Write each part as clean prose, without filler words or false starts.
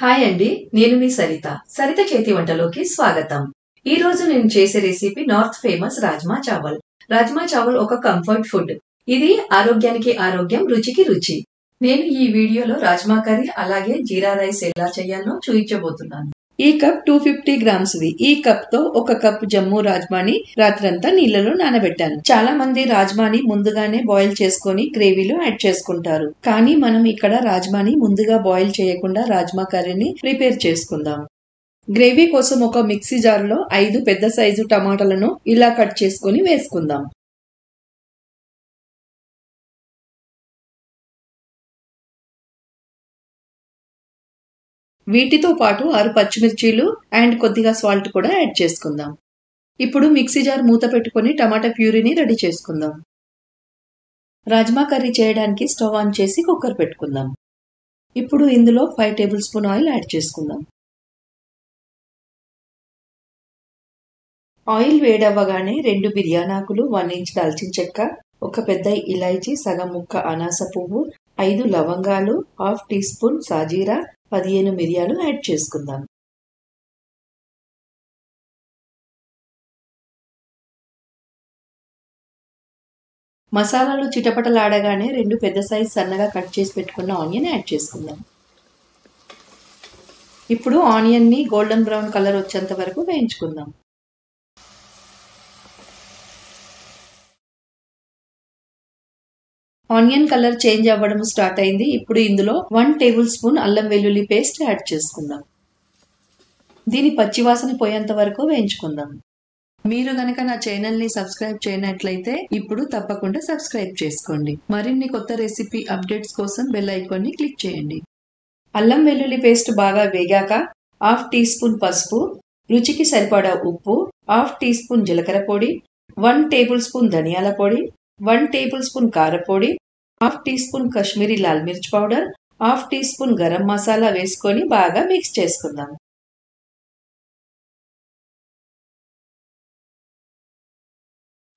Hi అండి, నేను మీ సరిత. సరిత చేతి వంటలోకి స్వాగతం. ఈ రోజు నేను చేసే రెసిపీ నార్త్ ఫేమస్ రాజ్మా చావల్. రాజ్మా చావల్ ఒక కంఫర్ట్ ఫుడ్. ఇది ఆరోగ్యానికి ఆరోగ్యం, రుచికి రుచి. నేను ఈ వీడియోలో రాజ్మా కర్రీ అలాగే జీరా రైస్ ఎలా చేయాలో చూపించబోతున్నాను. ఈ కప్ 250 గ్రామ్స్ది. ఈ కప్ తో ఒక కప్ జమ్ము రాజ్మాని రాత్రంతా నీళ్లలో నానబెట్టాను. చాలా మంది రాజ్మాని ముందుగానే బాయిల్ చేసుకుని గ్రేవీలో యాడ్ చేసుకుంటారు. కానీ మనం ఇక్కడ రాజ్మాని ముందుగా బాయిల్ చేయకుండా రాజ్మా కర్రీని ప్రిపేర్ చేసుకుందాం. గ్రేవీ కోసం ఒక మిక్సీ జార్లో 5 పెద్ద సైజు టమాటాలను ఇలా కట్ చేసుకుని వేసుకుందాం. వీటితో పాటు 6 పచ్చిమిర్చీలు అండ్ కొద్దిగా సాల్ట్ కూడా యాడ్ చేసుకుందాం. ఇప్పుడు మిక్సీ జార్ మూత పెట్టుకుని టమాటా ప్యూరీని రెడీ చేసుకుందాం. రాజ్మా కర్రీ చేయడానికి స్టవ్ ఆన్ చేసి కుక్కర్ పెట్టుకుందాం. ఇప్పుడు ఇందులో 5 టేబుల్ స్పూన్ ఆయిల్ యాడ్ చేసుకుందాం. ఆయిల్ వేడవ్వగానే 2 బిర్యానాకులు, 1 ఇంచ్ దాల్చిన చెక్క, ఒక పెద్ద ఇలాచీ, సగం ముక్క అనాస పువ్వు, 5 లవంగాలు, హాఫ్ టీ స్పూన్ సాజీరా, 15 మిరియాలు యాడ్ చేసుకుందాం. మసాలాలు చిటపటలాడగానే 2 పెద్ద సైజ్ సన్నగా కట్ చేసి పెట్టుకున్న ఆనియన్ యాడ్ చేసుకుందాం. ఇప్పుడు ఆనియన్ ని గోల్డెన్ బ్రౌన్ కలర్ వచ్చేంత వరకు వేయించుకుందాం. ఆనియన్ కలర్ చేంజ్ అవ్వడం స్టార్ట్ అయింది. ఇప్పుడు ఇందులో 1 టేబుల్ స్పూన్ అల్లం వెల్లుల్లి పేస్ట్ యాడ్ చేసుకుందాం. దీని పచ్చివాసన పోయేంత వరకు వేయించుకుందాం. మీరు గనక నా ఛానల్ ని సబ్స్క్రైబ్ చేయనట్లయితే ఇప్పుడు తప్పకుండా సబ్స్క్రైబ్ చేసుకోండి. మరిన్ని కొత్త రెసిపీ అప్డేట్స్ కోసం బెల్ ఐకాన్ ని క్లిక్ చేయండి. అల్లం వెల్లుల్లి పేస్ట్ బాగా వేగాక హాఫ్ టీ స్పూన్ పసుపు, రుచికి సరిపడా ఉప్పు, హాఫ్ టీ స్పూన్ జీలకర్ర పొడి, 1 టేబుల్ స్పూన్ ధనియాల పొడి, 1 టేబుల్ స్పూన్ కారపొడి, హాఫ్ టీ స్పూన్ కాశ్మీరీ లాల్ మిర్చ్ powder, half teaspoon garam masala వేసుకొని బాగా మిక్స్ చేసుకుందాం.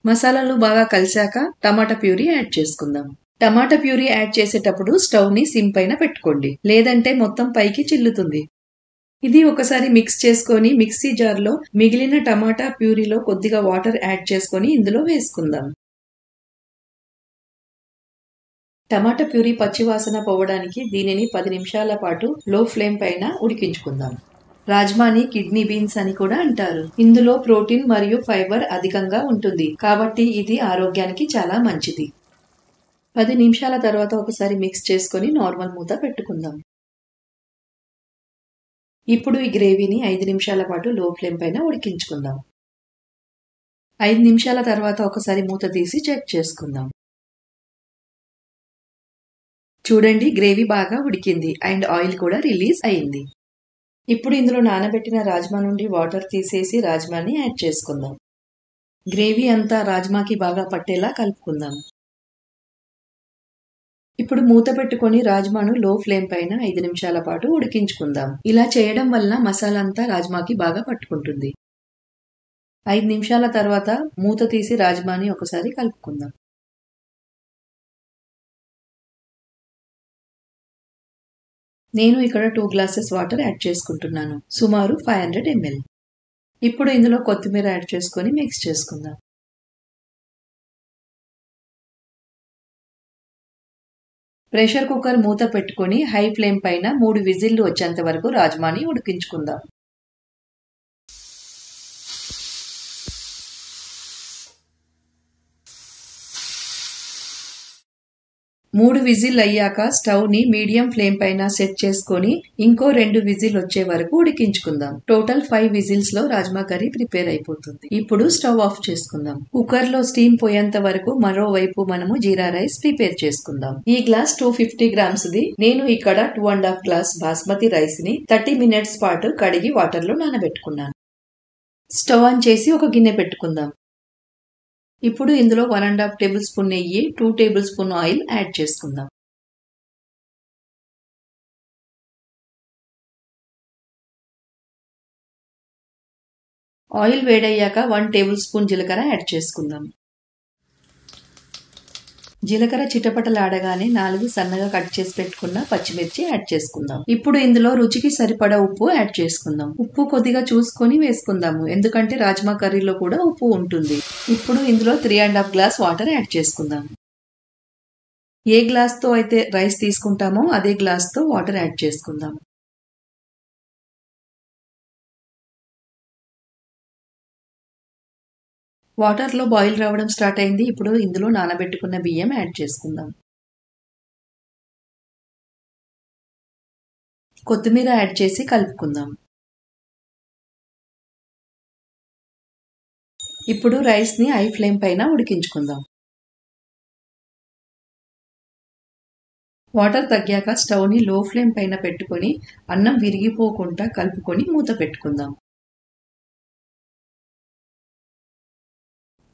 మసాలాలు బాగా కలిసాక టమాటా ప్యూరీ యాడ్ చేసుకుందాం. టమాటా ప్యూరీ యాడ్ చేసేటప్పుడు స్టవ్ ని సిమ్ పైన పెట్టుకోండి, లేదంటే మొత్తం పైకి చిల్లుతుంది. ఇది ఒకసారి మిక్స్ చేసుకొని మిక్సీ జార్లో మిగిలిన టమాటా ప్యూరీలో కొద్దిగా వాటర్ యాడ్ చేసుకొని ఇందులో వేసుకుందాం. టమాటా ప్యూరీ పచ్చివాసన పోవడానికి దీనిని 10 నిమిషాల పాటు లో ఫ్లేమ్ పైన ఉడికించుకుందాం. రాజ్మాని కిడ్నీ బీన్స్ అని కూడా అంటారు. ఇందులో ప్రోటీన్ మరియు ఫైబర్ అధికంగా ఉంటుంది, కాబట్టి ఇది ఆరోగ్యానికి చాలా మంచిది. 10 నిమిషాల తర్వాత ఒకసారి మిక్స్ చేసుకొని నార్మల్ మూత పెట్టుకుందాం. ఇప్పుడు ఈ గ్రేవీని 5 నిమిషాల పాటు లో ఫ్లేమ్ పైన ఉడికించుకుందాం. 5 నిమిషాల తర్వాత ఒకసారి మూత తీసి చెక్ చేసుకుందాం. చూడండి, గ్రేవీ బాగా ఉడికింది అండ్ ఆయిల్ కూడా రిలీజ్ అయింది. ఇప్పుడు ఇందులో నానబెట్టిన రాజ్మా నుండి వాటర్ తీసేసి రాజ్మాని యాడ్ చేసుకుందాం. గ్రేవీ అంతా రాజ్మాకి బాగా పట్టేలా కలుపుకుందాం. ఇప్పుడు మూత పెట్టుకొని రాజ్మాను లో ఫ్లేమ్ పైన 5 నిమిషాల పాటు ఉడికించుకుందాం. ఇలా చేయడం వల్ల మసాలా అంతా రాజ్మాకి బాగా పట్టుకుంటుంది. 5 నిమిషాల తర్వాత మూత తీసి రాజ్మాని ఒకసారి కలుపుకుందాం. నేను ఇక్కడ 2 గ్లాసెస్ వాటర్ యాడ్ చేసుకుంటున్నాను, సుమారు 500 ml. ఇప్పుడు ఇందులో కొత్తిమీర యాడ్ చేసుకొని మిక్స్ చేసుకుందాం. ప్రెషర్ కుక్కర్ మూత పెట్టుకొని హై ఫ్లేమ్ పైన 3 విజిల్లు వచ్చేంత వరకు రాజ్మాని ఉడికించుకుందాం. 3 విజిల్ అయ్యాక స్టవ్ ని మీడియం ఫ్లేమ్ పైన సెట్ చేసుకొని ఇంకో 2 విజిల్ వచ్చే వరకు ఉడికించుకుందాం. టోటల్ 5 విజిల్స్ లో రాజ్మా కర్రీ ప్రిపేర్ అయిపోతుంది. ఇప్పుడు స్టవ్ ఆఫ్ చేసుకుందాం. కుక్కర్ లో స్టీమ్ పోయేంత వరకు మరోవైపు మనము జీరా రైస్ ప్రిపేర్ చేసుకుందాం. ఈ గ్లాస్ 250 గ్రామ్స్ ది. నేను ఇక్కడ 2.5 గ్లాస్ బాస్మతి రైస్ ని 30 మినిట్స్ పాటు కడిగి వాటర్ లో నానబెట్టుకున్నాను. స్టవ్ ఆన్ చేసి ఒక గిన్నె పెట్టుకుందాం. ఇప్పుడు ఇందులో 1.5 టేబుల్ స్పూన్ నెయ్యి, 2 టేబుల్ స్పూన్ ఆయిల్ యాడ్ చేసుకుందాం. ఆయిల్ వేడయ్యాక 1 టేబుల్ స్పూన్ జీలకర్ర యాడ్ చేసుకుందాం. జీలకర్ర చిటపటలాడగానే 4 సన్నగా కట్ చేసి పెట్టుకున్న పచ్చిమిర్చి యాడ్ చేసుకుందాం. ఇప్పుడు ఇందులో రుచికి సరిపడా ఉప్పు యాడ్ చేసుకుందాం. ఉప్పు కొద్దిగా చూసుకొని వేసుకుందాము, ఎందుకంటే రాజ్మా కర్రీలో కూడా ఉప్పు ఉంటుంది. ఇప్పుడు ఇందులో 3½ గ్లాస్ వాటర్ యాడ్ చేసుకుందాం. ఏ గ్లాస్తో అయితే రైస్ తీసుకుంటామో అదే గ్లాస్తో వాటర్ యాడ్ చేసుకుందాం. వాటర్లో బాయిల్ రావడం స్టార్ట్ అయింది. ఇప్పుడు ఇందులో నానబెట్టుకున్న బియ్యం యాడ్ చేసుకుందాం. కొత్తిమీర యాడ్ చేసి కలుపుకుందాం. ఇప్పుడు రైస్ని హై ఫ్లేమ్ పైన ఉడికించుకుందాం. వాటర్ తగ్గాక స్టవ్ని లో ఫ్లేమ్ పైన పెట్టుకొని అన్నం విరిగిపోకుండా కలుపుకొని మూత పెట్టుకుందాం.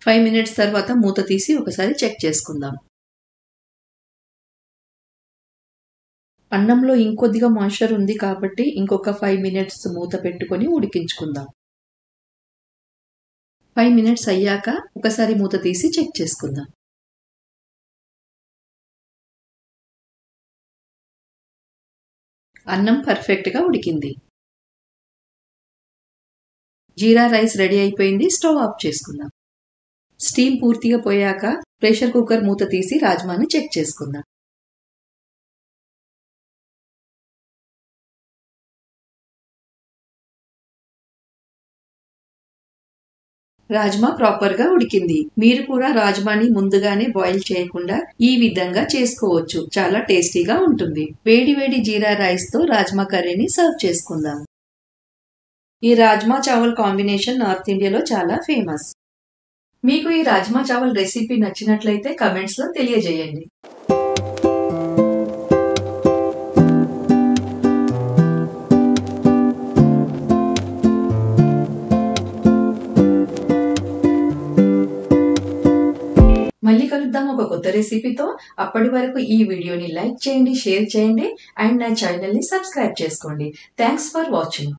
5 మినిట్స్ తర్వాత మూత తీసి ఒకసారి చెక్ చేసుకుందాం. అన్నంలో ఇంకొద్దిగా మాయిశ్చర్ ఉంది కాబట్టి ఇంకొక 5 మినిట్స్ మూత పెట్టుకొని ఉడికించుకుందాం. 5 మినిట్స్ అయ్యాక ఒకసారి మూత తీసి చెక్ చేసుకుందాం. అన్నం పర్ఫెక్ట్గా ఉడికింది. జీరా రైస్ రెడీ అయిపోయింది. స్టవ్ ఆఫ్ చేసుకుందాం. స్టీమ్ పూర్తిగా పోయాక ప్రెషర్ కుక్కర్ మూత తీసి రాజ్మాని చెక్ చేసుకుందాం. రాజ్మా ప్రాపర్గా ఉడికింది. మీరు కూడా రాజ్మాని ముందుగానే బాయిల్ చేయకుండా ఈ విధంగా చేసుకోవచ్చు. చాలా టేస్టీగా ఉంటుంది. వేడి వేడి జీరా రైస్ తో రాజ్మా కర్రీని సర్వ్ చేసుకుందాం. ఈ రాజ్మా చావల్ కాంబినేషన్ నార్త్ ఇండియాలో చాలా ఫేమస్. మీకు ఈ రాజ్మా చావల్ రెసిపీ నచ్చినట్లయితే కమెంట్స్ లో తెలియజేయండి. మళ్ళీ కలుద్దాం ఒక కొత్త రెసిపీతో. అప్పటి వరకు ఈ వీడియోని లైక్ చేయండి, షేర్ చేయండి అండ్ నా ఛానల్ ని సబ్స్క్రైబ్ చేసుకోండి. Thanks for watching.